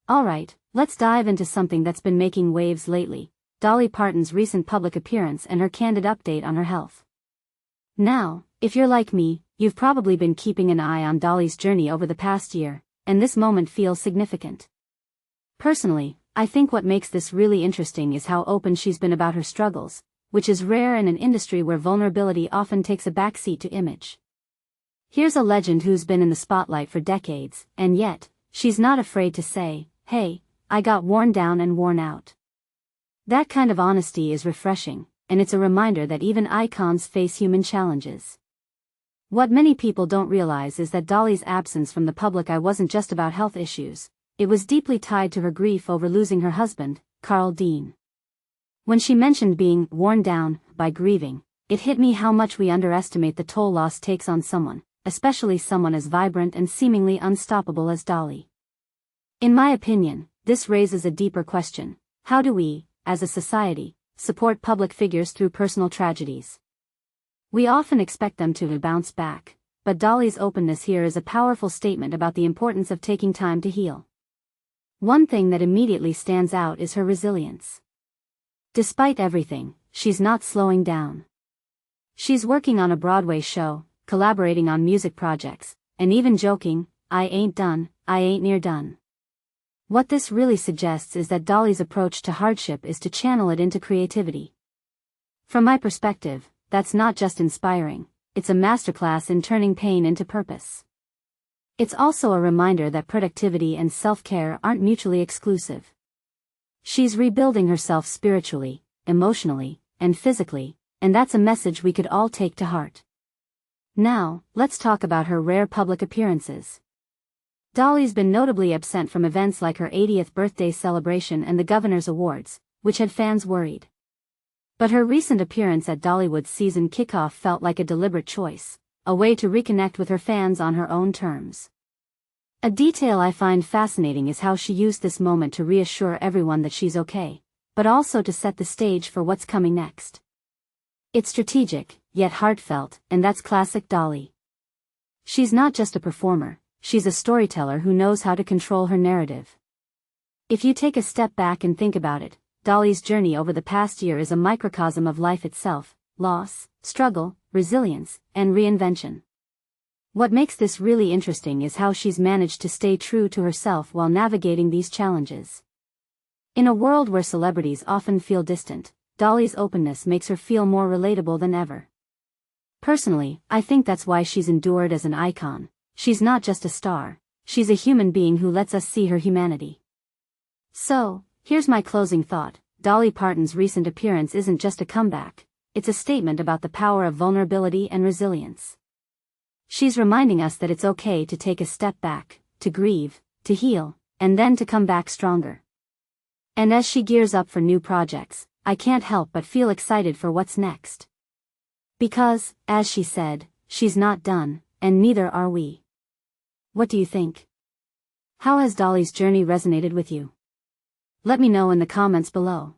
Alright, let's dive into something that's been making waves lately: Dolly Parton's recent public appearance and her candid update on her health. Now, if you're like me, you've probably been keeping an eye on Dolly's journey over the past year, and this moment feels significant. Personally, I think what makes this really interesting is how open she's been about her struggles, which is rare in an industry where vulnerability often takes a backseat to image. Here's a legend who's been in the spotlight for decades, and yet, she's not afraid to say, "Hey, I got worn down and worn out." That kind of honesty is refreshing, and it's a reminder that even icons face human challenges. What many people don't realize is that Dolly's absence from the public eye wasn't just about health issues. It was deeply tied to her grief over losing her husband, Carl Dean. When she mentioned being worn down by grieving, it hit me how much we underestimate the toll loss takes on someone, especially someone as vibrant and seemingly unstoppable as Dolly. In my opinion, this raises a deeper question: how do we, as a society, support public figures through personal tragedies? We often expect them to bounce back, but Dolly's openness here is a powerful statement about the importance of taking time to heal. One thing that immediately stands out is her resilience. Despite everything, she's not slowing down. She's working on a Broadway show, collaborating on music projects, and even joking, "I ain't done, I ain't near done." What this really suggests is that Dolly's approach to hardship is to channel it into creativity. From my perspective, that's not just inspiring, it's a masterclass in turning pain into purpose. It's also a reminder that productivity and self-care aren't mutually exclusive. She's rebuilding herself spiritually, emotionally, and physically, and that's a message we could all take to heart. Now, let's talk about her rare public appearances. Dolly's been notably absent from events like her 80th birthday celebration and the Governor's Awards, which had fans worried. But her recent appearance at Dollywood's season kickoff felt like a deliberate choice, a way to reconnect with her fans on her own terms. A detail I find fascinating is how she used this moment to reassure everyone that she's okay, but also to set the stage for what's coming next. It's strategic, yet heartfelt, and that's classic Dolly. She's not just a performer, she's a storyteller who knows how to control her narrative. If you take a step back and think about it, Dolly's journey over the past year is a microcosm of life itself: loss, struggle, resilience, and reinvention. What makes this really interesting is how she's managed to stay true to herself while navigating these challenges. In a world where celebrities often feel distant, Dolly's openness makes her feel more relatable than ever. Personally, I think that's why she's endured as an icon. She's not just a star, she's a human being who lets us see her humanity. So, here's my closing thought: Dolly Parton's recent appearance isn't just a comeback, it's a statement about the power of vulnerability and resilience. She's reminding us that it's okay to take a step back, to grieve, to heal, and then to come back stronger. And as she gears up for new projects, I can't help but feel excited for what's next. Because, as she said, she's not done, and neither are we. What do you think? How has Dolly's journey resonated with you? Let me know in the comments below.